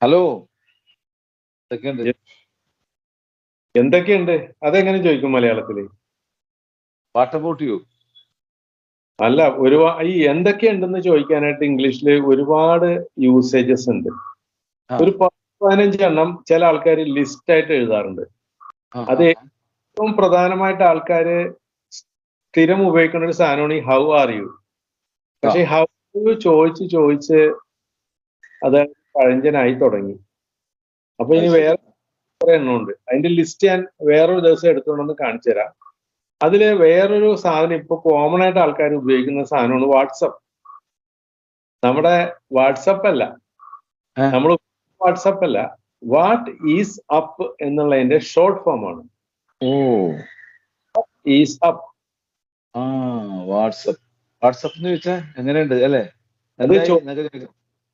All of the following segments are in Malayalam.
ഹലോ, എന്തൊക്കെയുണ്ട്? എന്തൊക്കെയുണ്ട്? അതെങ്ങനെ ചോദിക്കും മലയാളത്തില്? What about you? അല്ല, ഈ എന്തൊക്കെയുണ്ടെന്ന് ചോദിക്കാനായിട്ട് ഇംഗ്ലീഷിൽ ഒരുപാട് യൂസേജസ് ഉണ്ട്. ഒരു 10-15 എണ്ണം ചില ആൾക്കാർ ലിസ്റ്റ് ആയിട്ട് എഴുതാറുണ്ട്. അത് ഏറ്റവും പ്രധാനമായിട്ട് ആൾക്കാര് സ്ഥിരം ഉപയോഗിക്കുന്ന ഒരു സാധനമാണ് ഈ ഹൗ ആർ യു. പക്ഷെ ഹൗ യു ചോദിച്ച് അത് പഴഞ്ചനായി തുടങ്ങി. അപ്പൊ ഇനി വേറെ കുറെ എണ്ണമുണ്ട്. അതിന്റെ ലിസ്റ്റ് ഞാൻ വേറൊരു ദിവസം എടുത്തുകൊണ്ടൊന്ന് കാണിച്ചു തരാം. അതില് വേറൊരു സാധനം ഇപ്പൊ കോമൺ ആയിട്ട് ആൾക്കാർ ഉപയോഗിക്കുന്ന സാധനമാണ് വാട്സപ്പ്. നമ്മുടെ വാട്സപ്പ് അല്ല, നമ്മൾ വാട്സപ്പ് അല്ല, വാട്ട് ഈസ് അപ്പ് എന്നുള്ളതിന്റെ ഷോർട്ട് ഫോം ആണ്. ഓ, ഈസ് അപ്പ്. വാട്സപ്പ്. വാട്സപ്പ് എന്ന് ചോദിച്ചാ എങ്ങനെയുണ്ട് അല്ലേ?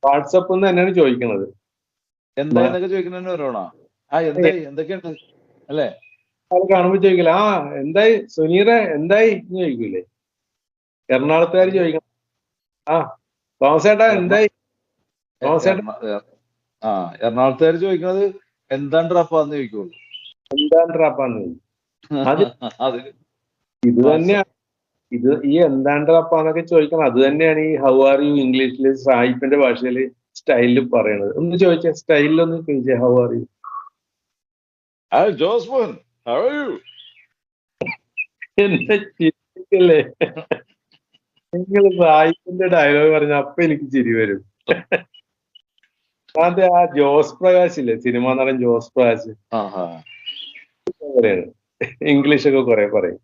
വാട്സപ്പ് എന്ന് തന്നെയാണ് ചോദിക്കുന്നത്. എന്താന്നൊക്കെ ചോദിക്കുന്നതിന് വരണോ? എന്തൊക്കെയുണ്ട് അല്ലേ? അത് കാണുമ്പോ ചോദിക്കില്ല, എന്തായി സുനീറെ, എന്തായി എന്ന് ചോദിക്കൂലേ? എറണാകുളത്തുകാർ ചോദിക്കണം, തോമസേട്ടാ എന്തായി? എറണാകുളത്തുകാർ ചോദിക്കുന്നത് എന്താണ്ടാപ്പാന്ന് ചോദിക്കുള്ളൂ. എന്താണ്ടാപ്പാന്ന് അത് ഇത് തന്നെയാണ്. ഈ എന്താണ്ടപ്പാന്നൊക്കെ ചോദിക്കണം. അത് തന്നെയാണ് ഈ ഹൗ ആർ യു ഇംഗ്ലീഷില് സായിപ്പിന്റെ ഭാഷയില് സ്റ്റൈലിൽ പറയണത്. ഒന്ന് ചോദിച്ചാൽ സ്റ്റൈലിലൊന്ന് ചോദിച്ചാൽ how are U. Josmon, how are you? എന്നെ ചിരിക്കല്ലേ? നിങ്ങൾ സായിപ്പിന്റെ ഡയലോഗ് പറഞ്ഞ അപ്പൊ എനിക്ക് ചിരി വരും. അതെ, ആ ജോസ് പ്രകാശ് ഇല്ലേ, സിനിമാ നടൻ ജോസ് പ്രകാശ്, ഇംഗ്ലീഷ് ഒക്കെ കുറെ പറയും.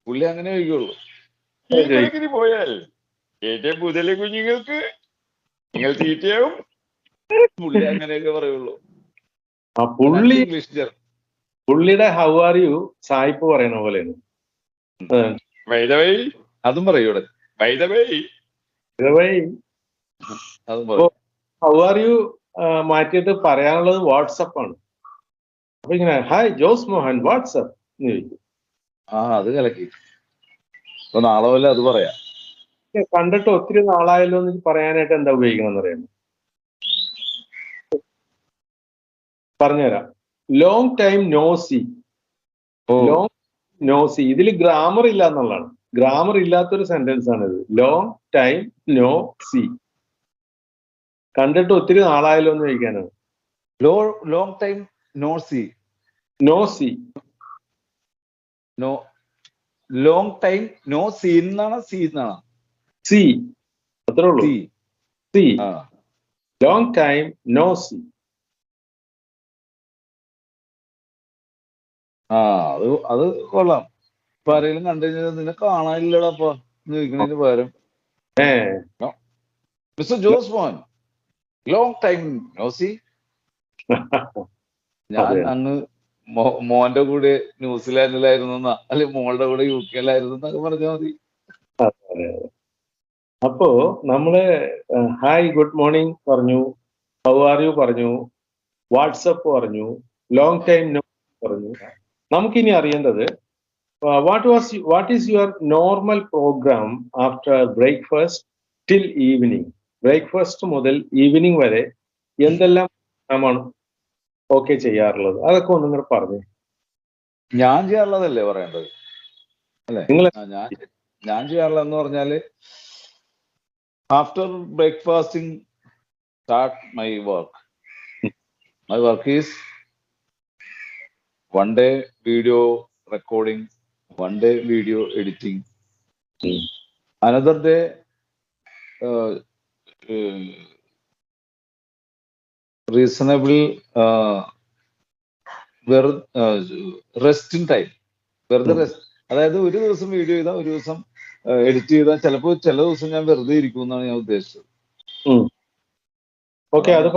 പുള്ളി അങ്ങനെ ചോദിക്കുള്ളൂ. പോയാൽ ഏറ്റവും പുതിയ കുഞ്ഞുങ്ങൾക്ക് നിങ്ങൾ തീറ്റയാവും. പുള്ളി അങ്ങനെയൊക്കെ പറയുള്ളൂ. പുള്ളിയുടെ ഹൗ ആർ യു സായിപ്പ് പറയണ പോലെയാണ്. അതും പറയൂടെ? ഹൗ ആർ യു മാറ്റിയിട്ട് പറയാനുള്ളത് വാട്സപ്പ് ആണ്. അപ്പൊ ഇങ്ങനെ ഹായ് ജോസ് മോഹൻ വാട്സപ്പ് എന്ന് ചോദിക്കും. അത് കലക്കി. നാളെ പോലെ അത് പറയാം. കണ്ടിട്ട് ഒത്തിരി നാളായല്ലോ എന്ന് പറയാനായിട്ട് എന്താ ഉപയോഗിക്കണം എന്നറിയാം? പറഞ്ഞുതരാം. Long time no see. Long no see. ഇതിൽ ഗ്രാമർ ഇല്ല എന്നുള്ളതാണ്. ഗ്രാമർ ഇല്ലാത്തൊരു സെന്റൻസ് ആണ് ഇത്. Long time no see. കണ്ടിട്ട് ഒത്തിരി നാളായല്ലോ എന്ന് ചോദിക്കാനാണ്. Long time no see. No see. Long time no see എന്നാണ്? സി എന്നാണ്? സി, അത്രേ ഉള്ളൂ. See. Long time no see. അത് കൊള്ളാം. ഇപ്പൊ ആരെങ്കിലും കണ്ടു കഴിഞ്ഞാൽ നിന്നെ കാണാനില്ലടാ അപ്പൊ എന്ന് ചോദിക്കുന്നതിന് പകരം mister Jose Mohan long time no see. ഞാൻ അങ്ങ് മോന്റെ കൂടെ ന്യൂസിലാൻഡിലായിരുന്നു, അല്ലെ മോളുടെ കൂടെ UK-യിലായിരുന്നു എന്നൊക്കെ പറഞ്ഞാൽ മതി. അപ്പോ നമ്മള് ഹായ് ഗുഡ് മോർണിംഗ് പറഞ്ഞു, ഹൗ ആർ യു പറഞ്ഞു, വാട്സപ്പ് പറഞ്ഞു, ലോങ് ടൈം നോ പറഞ്ഞു. നമുക്കിനി അറിയേണ്ടത് what is your normal programme after breakfast till evening. Breakfast മുതൽ ഈവനിങ് വരെ എന്തെല്ലാം പ്രോഗ്രാമാണ് ഓക്കെ ചെയ്യാറുള്ളത്? അതൊക്കെ ഒന്നും കൂടെ പറഞ്ഞു. ഞാൻ ചെയ്യാറുള്ളതല്ലേ പറയേണ്ടത് അല്ലേ? ഞാൻ ചെയ്യാറുള്ളതെന്ന് പറഞ്ഞാല് after ബ്രേക്ക്ഫാസ്റ്റിംഗ് start my work. My work is one day video recording, one day video editing, another day reasonable resting time. വെറുതെ റെസ്റ്റ്. അതായത് ഒരു ദിവസം വീഡിയോ ചെയ്താൽ ഒരു ദിവസം എഡിറ്റ് ചെയ്താൽ ചിലപ്പോൾ ചില ദിവസം ഞാൻ വെറുതെ ഇരിക്കും എന്നാണ് ഞാൻ ഉദ്ദേശിച്ചത്. ഓക്കെ, അത്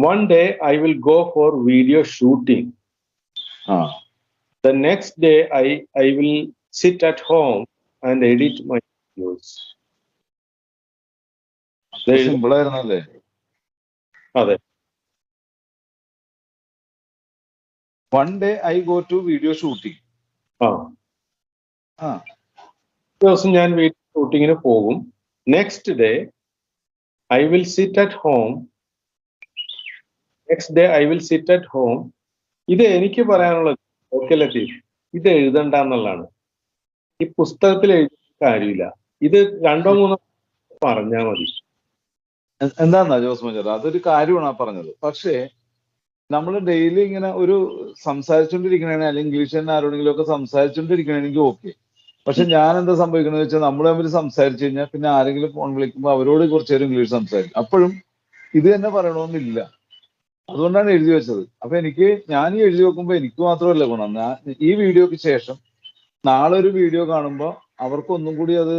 one day I will go for video shooting. The next day I will sit at home and edit my videos. Simple ആയിരുന്നല്ലേ? അതെ. one day I go to video shooting. ദിവസം ഞാൻ വീഡിയോ ഷൂട്ടിങ്ങിന് പോകും. Next day I will sit at home. ഇത് എനിക്ക് പറയാനുള്ളത് ഓക്കെ ലത്തീഫ്, ഇത് എഴുതണ്ട എന്നുള്ളതാണ്. ഈ പുസ്തകത്തിൽ എഴുതിയ കാര്യമില്ല. ഇത് 2-3 പറഞ്ഞാൽ മതി. എന്താന്നാ ജോസ് മഞ്ചർ, അതൊരു കാര്യമാണ് ആ പറഞ്ഞത്. പക്ഷേ നമ്മൾ ഡെയിലി ഇങ്ങനെ ഒരു സംസാരിച്ചുകൊണ്ടിരിക്കണേ, അല്ലെങ്കിൽ ഇംഗ്ലീഷ് തന്നെ ആരോടെങ്കിലും ഒക്കെ സംസാരിച്ചുകൊണ്ടിരിക്കണമെങ്കിൽ ഓക്കെ. പക്ഷെ ഞാൻ എന്താ സംഭവിക്കുന്നത് വെച്ചാൽ നമ്മൾ തമ്മിൽ സംസാരിച്ചു കഴിഞ്ഞാൽ പിന്നെ ആരെങ്കിലും ഫോൺ വിളിക്കുമ്പോൾ അവരോട് കുറച്ചു നേരം ഇംഗ്ലീഷ് സംസാരിക്കും. അപ്പോഴും ഇത് തന്നെ പറയണമെന്നില്ല. അതുകൊണ്ടാണ് എഴുതി വെച്ചത്. അപ്പൊ ഞാൻ ഈ എഴുതി വെക്കുമ്പോൾ എനിക്ക് മാത്രമല്ല ഗുണം, ഈ വീഡിയോക്ക് ശേഷം നാളെ ഒരു വീഡിയോ കാണുമ്പോൾ അവർക്കൊന്നും കൂടി അത്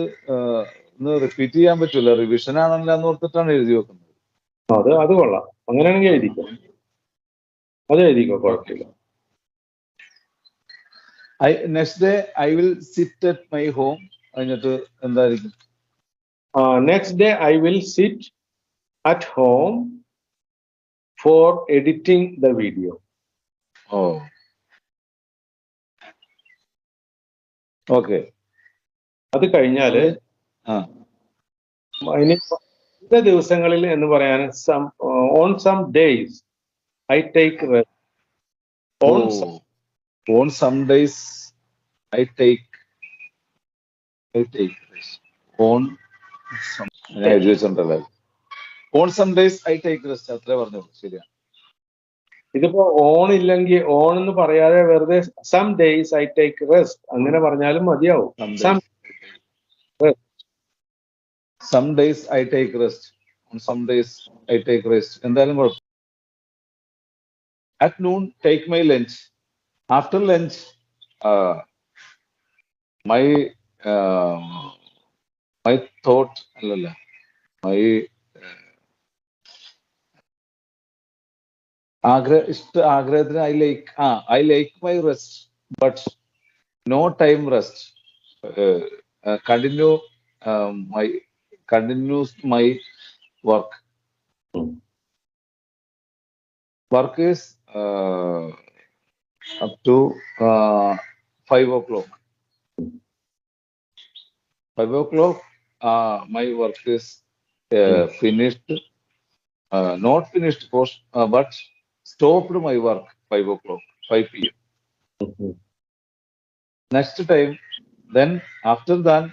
ഒന്ന് റിപ്പീറ്റ് ചെയ്യാൻ പറ്റില്ല. റിവിഷൻ ആണല്ലോ എന്ന് ഓർത്തിട്ടാണ് എഴുതി വെക്കുന്നത്. അത് കൊള്ളാം. അങ്ങനെയാണെങ്കിൽ എഴുതിക്കോ, അത് എഴുതിക്കോ, കുഴപ്പമില്ല. Next day I will sit at my home. എന്നിട്ട് എന്തായിരിക്കും? Next day I will sit at home for editing the video. Okay. അത് കഴിഞ്ഞാല് ചില ദിവസങ്ങളിൽ എന്ന് പറയാൻ on some days I take rest. On some days I take rest. On some days I take rest. അത്രേ പറഞ്ഞോളൂ. ശരിയാണ്. ഇതിപ്പോ ഓൺ ഇല്ലെങ്കിൽ ഓൺ എന്ന് പറയാതെ വെറുതെ some days I take rest അങ്ങനെ പറഞ്ഞാലും മതിയാവും. Some days I take rest. On some days I take rest. എന്തായാലും കുഴപ്പം. At noon take my lunch. After lunch my thought അല്ലല്ല my ആഗ്രഹത്തിന് I like my rest but no time rest. Continues my work. Work is up to 5 o'clock. 5 o'clock my work is finished. Not finished, but stopped my work 5 o'clock, 5 p.m. Next time, then after that,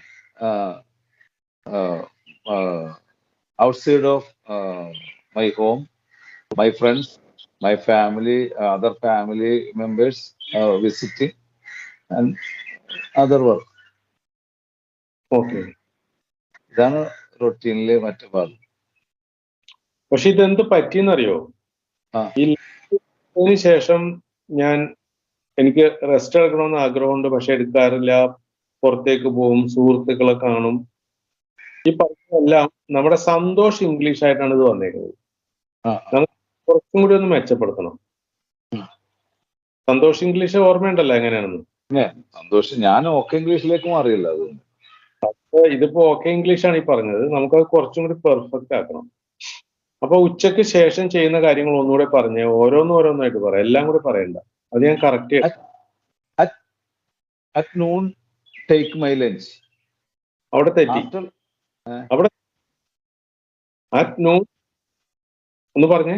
outside of my home, my friends, my family, other family members visiting and other work. Okay. ഇതാണ് റൊട്ടീനിലെ മറ്റു ഭാഗം. പക്ഷെ ഇതെന്ത് പറ്റിയെന്നറിയോ? ഇതിന് ശേഷം എനിക്ക് റെസ്റ്റ് എടുക്കണമെന്ന് ആഗ്രഹമുണ്ട്, പക്ഷെ എടുക്കാറില്ല. പുറത്തേക്ക് പോകും, സുഹൃത്തുക്കളെ കാണും. ഈ പറഞ്ഞതെല്ലാം നമ്മുടെ സന്തോഷ് ഇംഗ്ലീഷ് ആയിട്ടാണ് ഇത് വന്നേക്കുന്നത്. നമുക്ക് കുറച്ചും കൂടി ഒന്ന് മെച്ചപ്പെടുത്തണം. സന്തോഷ് ഇംഗ്ലീഷ് ഓർമ്മയുണ്ടല്ലോ എങ്ങനെയാണെന്ന്? സന്തോഷ് ഞാൻ ഓക്കെ ഇംഗ്ലീഷിലേക്ക് മാറിയില്ല. അതുകൊണ്ട് ഇതിപ്പോ ഓക്കെ ഇംഗ്ലീഷാണ് ഈ പറഞ്ഞത്. നമുക്കത് കുറച്ചും കൂടി പെർഫെക്റ്റ് ആക്കണം. അപ്പൊ ഉച്ചക്ക് ശേഷം ചെയ്യുന്ന കാര്യങ്ങൾ ഒന്നുകൂടെ പറഞ്ഞ് ഓരോന്നായിട്ട് പറയാം. എല്ലാം കൂടി പറയണ്ട. അത് ഞാൻ correct at noon take my lunch. അവിടെ തെറ്റി. അവിടെ at noon ഒന്ന് പറഞ്ഞേ.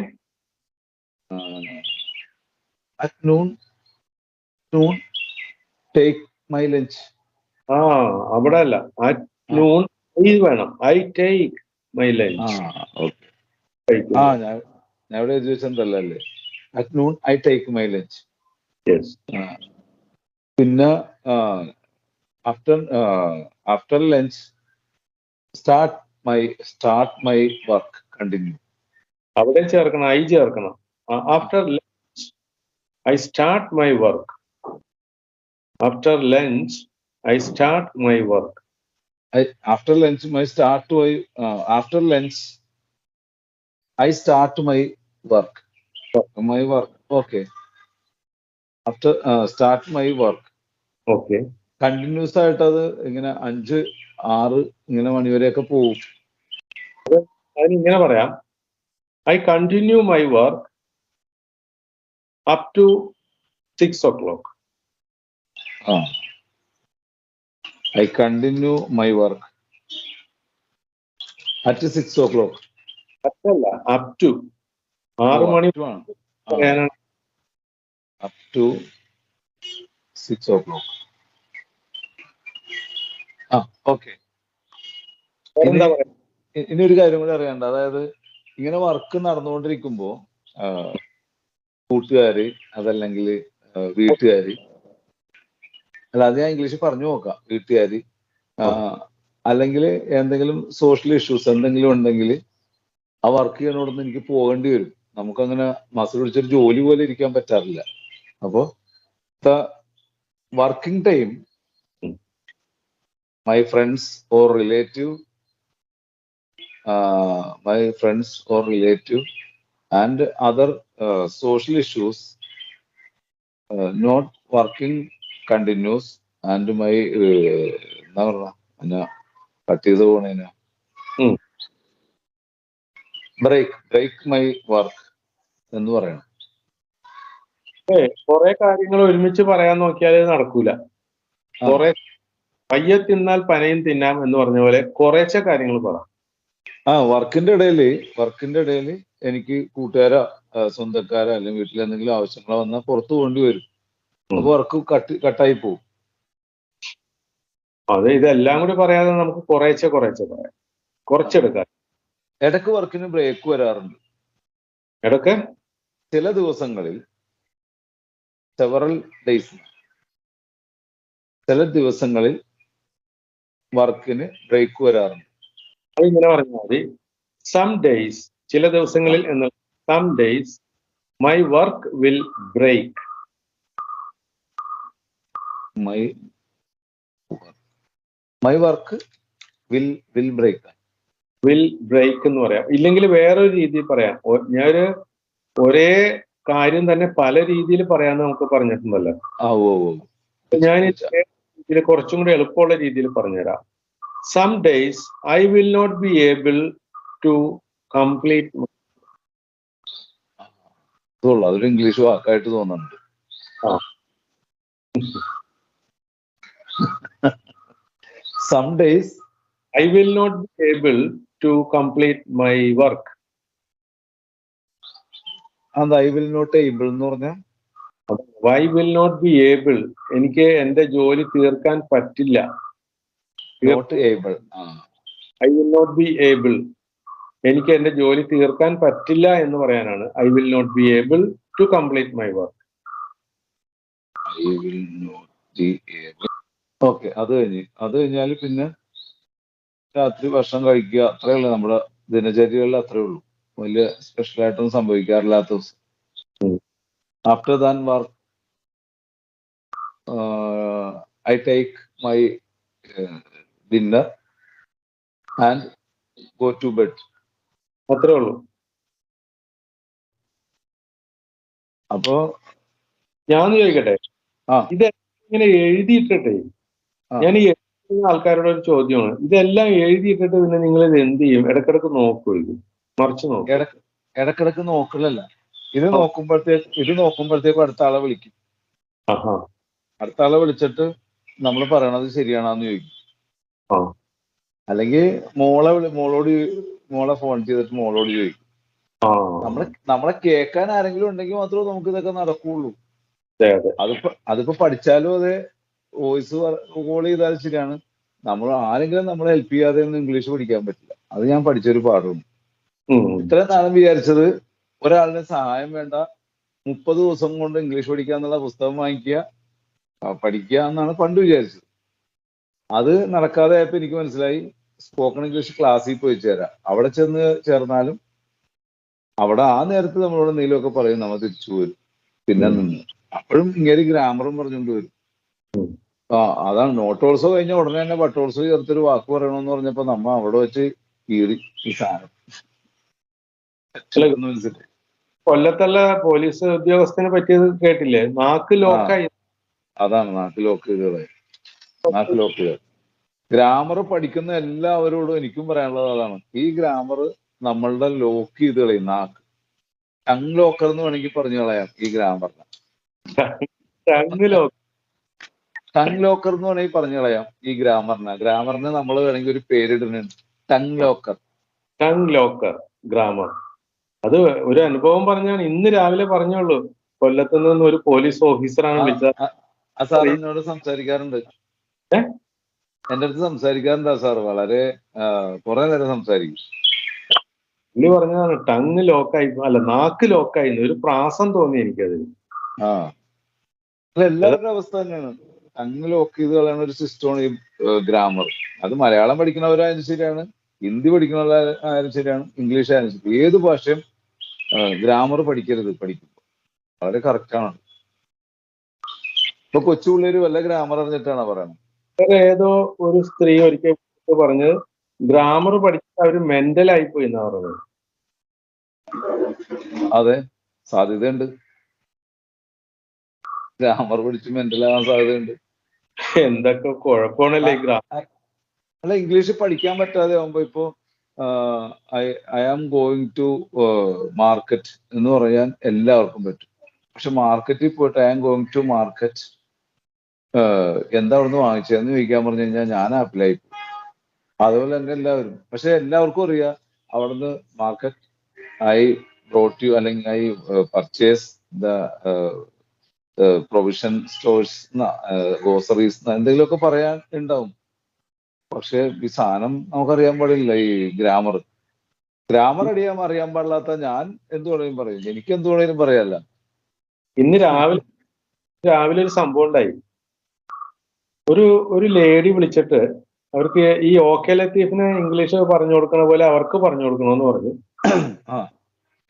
at noon take my lunch. അവിടെ അല്ല, at noon വേണം. I take my lunch. ഞാൻ എവിടെ ചോദിച്ചതല്ലേ അല്ലേ? at noon I take my lunch. Yes. പിന്നെ after lunch start my work. Continue. അവിടെ ചേർക്കണം, I ചേർക്കണം. After lunch I start my work. After lunch I start my work. After lunch I start my work. My work. Okay. After start my work. Okay. Continuous ആയിട്ട് അത് ഇങ്ങനെ 5, 6 ഇങ്ങനെ മണിവരെയൊക്കെ പോകും. അതിനിങ്ങനെ പറയാം, I continue my work up to 6 o'clock. I continue my work at 6 o'clock. അതല്ല, up to 6 money Up to ആണ്. പറയാനാണ്. Up to 6 o'clock. Okay. എന്താ പറയാ? ഇനി ഒരു കാര്യം കൂടി അറിയണ്ട. അതായത് ഇങ്ങനെ വർക്ക് നടന്നുകൊണ്ടിരിക്കുമ്പോ കൂട്ടുകാര് അതല്ലെങ്കിൽ വീട്ടുകാര്, അല്ല അത് ഞാൻ ഇംഗ്ലീഷിൽ പറഞ്ഞു നോക്കാം. വീട്ടുകാര് അല്ലെങ്കിൽ എന്തെങ്കിലും സോഷ്യൽ ഇഷ്യൂസ് എന്തെങ്കിലും ഉണ്ടെങ്കിൽ ആ വർക്ക് ചെയ്യണോടൊന്ന് എനിക്ക് പോകേണ്ടി വരും. നമുക്കങ്ങനെ മസിൽ പിടിച്ചൊരു ജോലി പോലെ ഇരിക്കാൻ പറ്റാറില്ല. അപ്പോ working time my friends or relative and other social issues not working continues and my എന്താ പറഞ്ഞ കട്ട് ചെയ്ത് പോണേന് ബ്രേക്ക് മൈ വർക്ക് എന്ന് പറയണം. കുറെ കാര്യങ്ങൾ ഒരുമിച്ച് പറയാൻ നോക്കിയാൽ നടക്കൂല. കുറെ പയ്യെ തിന്നാൽ പനയും തിന്നാം എന്ന് പറഞ്ഞ പോലെ കുറേശ്ശെ കാര്യങ്ങൾ പറ. വർക്കിന്റെ ഇടയിൽ എനിക്ക് കൂട്ടുകാരോ സ്വന്തക്കാരോ അല്ലെങ്കിൽ വീട്ടിൽ എന്തെങ്കിലും ആവശ്യങ്ങളോ വന്നാൽ പുറത്തു പോകേണ്ടി വരും. അപ്പൊ വർക്ക് കട്ടായി പോകും. അതെ, ഇതെല്ലാം കൂടി പറയാതെ നമുക്ക് കുറേശ്ശെ പറയാം. കുറച്ചെടുക്കാം. ഇടക്ക് വർക്കിന് ബ്രേക്ക് വരാറുണ്ട്. ഇടക്ക് ചില ദിവസങ്ങളിൽ സെവറൽ ഡേയ്സ്, ചില ദിവസങ്ങളിൽ വർക്കിന് ബ്രേക്ക് വരാറുണ്ട്. അതിങ്ങനെ പറഞ്ഞാൽ മതി. സം ഡേയ്സ്, ചില ദിവസങ്ങളിൽ എന്ന്. Some days my work will break. My work will break. Will break എന്ന് പറയാം. ഇല്ലെങ്കിൽ വേറൊരു രീതിയിൽ പറയാം. ഞാനൊരു ഒരേ കാര്യം തന്നെ പല രീതിയിൽ പറയാന്ന് നമുക്ക് പറഞ്ഞിട്ടുണ്ടല്ലോ. ഞാൻ ഇതിൽ കുറച്ചും കൂടി എളുപ്പമുള്ള രീതിയിൽ പറഞ്ഞുതരാം. Some days I will not be able to complete. അതൊരു ഇംഗ്ലീഷ് വാക്കായിട്ട് തോന്നുന്നുണ്ട്. Some days I will not be able to complete my work. അത് ഐ വിൽ നോട്ട് ഏബിൾ എന്ന് പറഞ്ഞാൽ I will not be able, എനിക്ക് എന്റെ ജോലി തീർക്കാൻ പറ്റില്ല. Not able. I will not be able, എനിക്ക് എന്റെ ജോലി തീർക്കാൻ പറ്റില്ല എന്ന് പറയാനാണ് I will not be able to complete my work. I will not be able. Okay, അത് കഴിഞ്ഞാൽ പിന്നെ രാത്രി ഭക്ഷണം കഴിക്കുക, അത്രേ ഉള്ളൂ. നമ്മുടെ ദിനചര്യകളിൽ അത്രേ ഉള്ളൂ. വലിയ സ്പെഷ്യലായിട്ടൊന്നും സംഭവിക്കാറില്ലാത്ത ദിവസം. After then work I take my dinner and go to bed. അത്രേ ഉള്ളൂ. അപ്പോ ഞാൻ ചോദിക്കട്ടെ, ഇത് ഇങ്ങനെ എഴുതിയിട്ടെ, ഞാൻ ഈ എഴുതുന്ന ആൾക്കാരോട് ഒരു ചോദ്യമാണ്. ഇതെല്ലാം എഴുതിയിട്ടിട്ട് പിന്നെ നിങ്ങൾ ഇത് എന്ത് ചെയ്യും? ഇടക്കിടക്ക് നോക്കൂ, ഇത് മറിച്ച് നോക്കും. ഇടക്കിടക്ക് നോക്കലല്ല, ഇത് നോക്കുമ്പോഴത്തേക്ക് അടുത്ത ആളെ വിളിക്കും. അടുത്ത ആളെ വിളിച്ചിട്ട് നമ്മൾ പറയണത് ശരിയാണെന്ന് ചോദിക്കും. അല്ലെങ്കിൽ മോളെ ഫോൺ ചെയ്തിട്ട് മോളോട് ചോദിക്കും. നമ്മളെ കേൾക്കാൻ ആരെങ്കിലും ഉണ്ടെങ്കിൽ മാത്രമേ നമുക്ക് ഇതൊക്കെ നടക്കുള്ളൂ. അതിപ്പോ പഠിച്ചാലും അതെ, വോയിസ് കോൾ ചെയ്താലും ശരിയാണ്. ആരെങ്കിലും നമ്മളെ ഹെൽപ്പ് ചെയ്യാതെ ഒന്നും ഇംഗ്ലീഷ് പഠിക്കാൻ പറ്റില്ല. അത് ഞാൻ പഠിച്ചൊരു പാഠമാണ്. ഇത്രയും നാളും വിചാരിച്ചത് ഒരാളുടെ സഹായം വേണ്ട, 30 ദിവസം കൊണ്ട് ഇംഗ്ലീഷ് പഠിക്കാന്നുള്ള പുസ്തകം വാങ്ങിക്കുക, പഠിക്കുക എന്നാണ് പണ്ട് വിചാരിച്ചത്. അത് നടക്കാതെ ആയപ്പോ എനിക്ക് മനസ്സിലായി സ്പോക്കൺ ഇംഗ്ലീഷ് ക്ലാസ്സിൽ പോയി ചേരാം. അവിടെ ചെന്ന് ചേർന്നാലും അവിടെ ആ നേരത്ത് നമ്മളോട് എന്തെങ്കിലുമൊക്കെ പറയും, നമ്മൾ തിരിച്ചു പോരും. പിന്നെ നിന്ന് അപ്പോഴും ഇങ്ങനെ ഗ്രാമറും പറഞ്ഞുകൊണ്ട് വരും. അതാണ് നോട്ടോൾസോ കഴിഞ്ഞ ഉടനെ തന്നെ ബട്ടോൾസോ ചേർത്തൊരു വാക്ക് പറയണമെന്ന് പറഞ്ഞപ്പോ നമ്മ അവിടെ വെച്ച് കീറി ഈ സാധനം. മനസ്സിലായി. കൊല്ലത്തുള്ള പോലീസ് ഉദ്യോഗസ്ഥനെ പറ്റിയത് കേട്ടില്ലേ? നാക്ക് ലോക്കായി. അതാണ് നാക്ക് ലോക്ക് ചെയ്തത്. ഗ്രാമർ പഠിക്കുന്ന എല്ലാവരോടും എനിക്കും പറയാനുള്ളത് അതാണ്. ഈ ഗ്രാമർ നമ്മളുടെ ലോക്ക് ചെയ്ത് കളയും. നാക്ക് ടങ് ലോക്കർ എന്ന് വേണമെങ്കിൽ പറഞ്ഞു കളയാം ഈ ഗ്രാമറിനെ. Tongue lock. ടങ് ലോക്കർ എന്ന് വേണമെങ്കിൽ പറഞ്ഞു കളയാം ഈ ഗ്രാമറിന് നമ്മൾ വേണമെങ്കിൽ ഒരു പേരിടുന്നുണ്ട്, tongue locker. Tongue locker grammar. അത് ഒരു അനുഭവം പറഞ്ഞാണ്. ഇന്ന് രാവിലെ പറഞ്ഞോളൂ, കൊല്ലത്ത് നിന്ന് ഒരു പോലീസ് ഓഫീസറാണ് വിളിച്ചത്. ആ സാർ എന്നോട് സംസാരിക്കാറുണ്ട്, എന്റെ അടുത്ത് സംസാരിക്കാറുണ്ട് ആ സാർ. വളരെ കുറെ നേരം സംസാരിക്കും. പുള്ളി പറഞ്ഞതാണ് ടങ് ലോക്കായി, അല്ല നാക്ക് ലോക്കായി, ഒരു പ്രാസം തോന്നി എനിക്കതിൽ. ആ എല്ലാവരുടെ അവസ്ഥ തന്നെയാണ്. ടങ് ലോക്ക് ചെയ്ത് കളയുന്ന ഒരു സിസ്റ്റമാണ് ഈ ഗ്രാമർ. അത് മലയാളം പഠിക്കുന്നവരായാലും ശരിയാണ്, ഹിന്ദി പഠിക്കുന്നവരായാലും ശരിയാണ്, ഇംഗ്ലീഷ് ആയാലും ശരി, ഏത് ഭാഷയും ഗ്രാമർ പഠിക്കുമ്പോൾ വളരെ കറക്റ്റാണ്. ഇപ്പൊ കൊച്ചു പിള്ളേര് വല്ല ഗ്രാമർ അറിഞ്ഞിട്ടാണ് പറയുന്നത്. ഏതോ ഒരു സ്ത്രീ ഒരിക്കൽ പറഞ്ഞത് ഗ്രാമർ പഠിച്ചിട്ട് അവര് മെന്റലായി പോയി എന്നാ പറഞ്ഞത്. അതെ, സാധ്യതയുണ്ട്. ഗ്രാമർ പഠിച്ച് മെന്റലാവാൻ സാധ്യതയുണ്ട്. എന്തൊക്കെ കുഴപ്പമാണല്ലേ അല്ല, ഇംഗ്ലീഷ് പഠിക്കാൻ പറ്റാതെ ആവുമ്പോ ഇപ്പോ I am going to market എന്ന് പറയാൻ എല്ലാവർക്കും പറ്റും. പക്ഷെ മാർക്കറ്റിൽ പോയിട്ട് I am going to market എന്താ അവിടുന്ന് വാങ്ങിച്ചതെന്ന് ചോദിക്കാൻ പറഞ്ഞു കഴിഞ്ഞാൽ ഞാൻ ആപ്പിലായി. അതുപോലെ തന്നെ എല്ലാവരും. പക്ഷെ എല്ലാവർക്കും അറിയാം അവിടുന്ന് മാർക്കറ്റ് ഐ ബ്രോട്ട് യു, അല്ലെങ്കിൽ I purchase the provision stores, groceries, എന്തെങ്കിലുമൊക്കെ പറയാൻ ഉണ്ടാവും. പക്ഷെ ഈ സാധനം നമുക്കറിയാൻ പാടില്ല. ഈ ഗ്രാമർ അറിയാൻ പാടില്ലാത്ത ഞാൻ എന്ത് വേണേലും പറയും, എനിക്ക് എന്ത് വേണേലും പറയാല്ല. ഇന്ന് രാവിലെ ഒരു സംഭവം ഉണ്ടായി. ഒരു ലേഡി വിളിച്ചിട്ട് അവർക്ക് ഈ ഓക്കെ ലത്തീഫിന് ഇംഗ്ലീഷ് പറഞ്ഞു കൊടുക്കണ പോലെ അവർക്ക് പറഞ്ഞു കൊടുക്കണമെന്ന് പറഞ്ഞു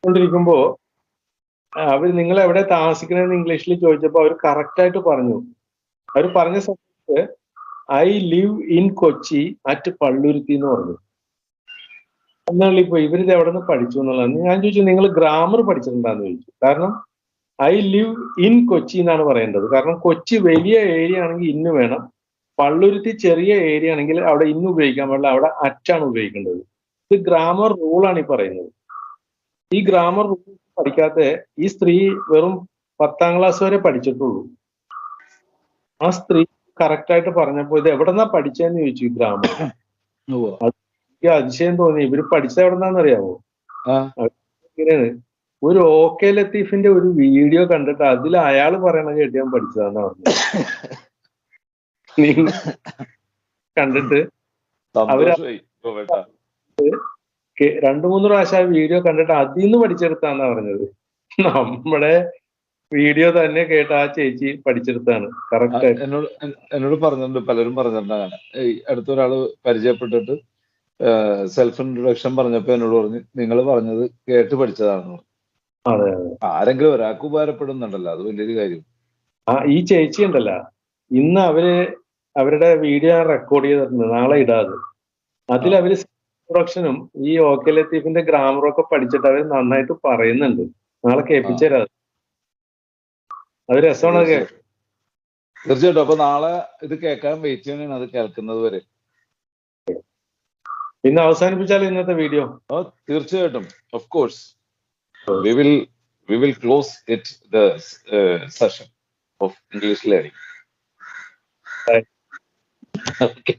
കൊണ്ടിരിക്കുമ്പോ അവർ നിങ്ങൾ എവിടെ താമസിക്കണമെന്ന് ഇംഗ്ലീഷിൽ ചോദിച്ചപ്പോൾ അവർ കറക്റ്റായിട്ട് പറഞ്ഞു. അവർ പറഞ്ഞ സമയത്ത് I live in Kochi at Palluruthy എന്ന് പറഞ്ഞു. എന്നാലും ഇപ്പൊ ഇവരിത് എവിടെ നിന്ന് പഠിച്ചു എന്നുള്ളതാണ് ഞാൻ ചോദിച്ചു. നിങ്ങൾ ഗ്രാമർ പഠിച്ചിട്ടുണ്ടാന്ന് ചോദിച്ചു. കാരണം ഐ ലിവ് ഇൻ കൊച്ചി എന്നാണ് പറയേണ്ടത്. കാരണം കൊച്ചി വലിയ ഏരിയ ആണെങ്കിൽ ഇന്ന് വേണം, പള്ളുരുത്തി ചെറിയ ഏരിയ ആണെങ്കിൽ അവിടെ ഇന്ന് ഉപയോഗിക്കാൻ പാടില്ല, അവിടെ അറ്റാണ് ഉപയോഗിക്കേണ്ടത്. ഇത് ഗ്രാമർ റൂളാണ് ഈ പറയുന്നത്. ഈ ഗ്രാമർ റൂൾ പഠിക്കാത്ത ഈ സ്ത്രീ വെറും 10ാം ക്ലാസ് വരെ പഠിച്ചിട്ടുള്ളൂ. ആ സ്ത്രീ കറക്റ്റായിട്ട് പറഞ്ഞപ്പോ ഇത് എവിടെന്നാ പഠിച്ചതെന്ന് ചോദിച്ചു ഈ ഗ്രാമർ. എനിക്ക് അതിശയം തോന്നി. ഇവര് പഠിച്ചത് എവിടെന്നാന്നറിയാമോ? ഇങ്ങനെയാണ്, ഒരു ഓക്കെ ലത്തീഫിന്റെ ഒരു വീഡിയോ കണ്ടിട്ട് അതിൽ അയാൾ പറയണ കേട്ട് ഞാൻ പഠിച്ചതാന്നാ പറഞ്ഞത്. കണ്ടിട്ട് അവര് 2-3 പ്രാവശ്യം ആ വീഡിയോ കണ്ടിട്ട് അതിൽ നിന്ന് പഠിച്ചെടുത്താന്നാ പറഞ്ഞത്. നമ്മുടെ വീഡിയോ തന്നെ കേട്ട് ആ ചേച്ചി പഠിച്ചെടുത്താണ് കറക്റ്റ്. എന്നോട് പറഞ്ഞിട്ടുണ്ട്, പലരും പറഞ്ഞിട്ടുണ്ട് അങ്ങനെ. അടുത്തൊരാള് പരിചയപ്പെട്ടിട്ട് സെൽഫ് ഇൻട്രൊഡക്ഷൻ പറഞ്ഞപ്പോ എന്നോട് പറഞ്ഞു നിങ്ങൾ പറഞ്ഞത് കേട്ട് പഠിച്ചതാണെന്ന്. അതെ, ആരെങ്കിലും ഒരാൾക്ക് ഉപകാരപ്പെടുന്നുണ്ടല്ലോ, അത് വലിയൊരു കാര്യം. ഈ ചേച്ചി ഉണ്ടല്ല, ഇന്ന് അവരുടെ വീഡിയോ റെക്കോർഡ് ചെയ്തിട്ടുണ്ട്, നാളെ ഇടാതെ. അതിൽ അവര് ഇൻട്രൊഡക്ഷനും ഈ ഓക്കെ ലത്തീഫിന്റെ ഗ്രാമറും ഒക്കെ പഠിച്ചിട്ട് അവർ നന്നായിട്ട് പറയുന്നുണ്ട്. നാളെ കേൾപ്പിച്ചുതരാ. അത് രസമാണ് കേൾക്കാൻ. തീർച്ചയായിട്ടും. അപ്പൊ നാളെ ഇത് കേൾക്കാൻ വെയിറ്റ് ചെയ്യണേ, അത് കേൾക്കുന്നത് വരെ. പിന്നെ അവസാനിപ്പിച്ചാലോ ഇന്നത്തെ വീഡിയോ? തീർച്ചയായിട്ടും, of course. We will close the session of English learning. Right. Okay.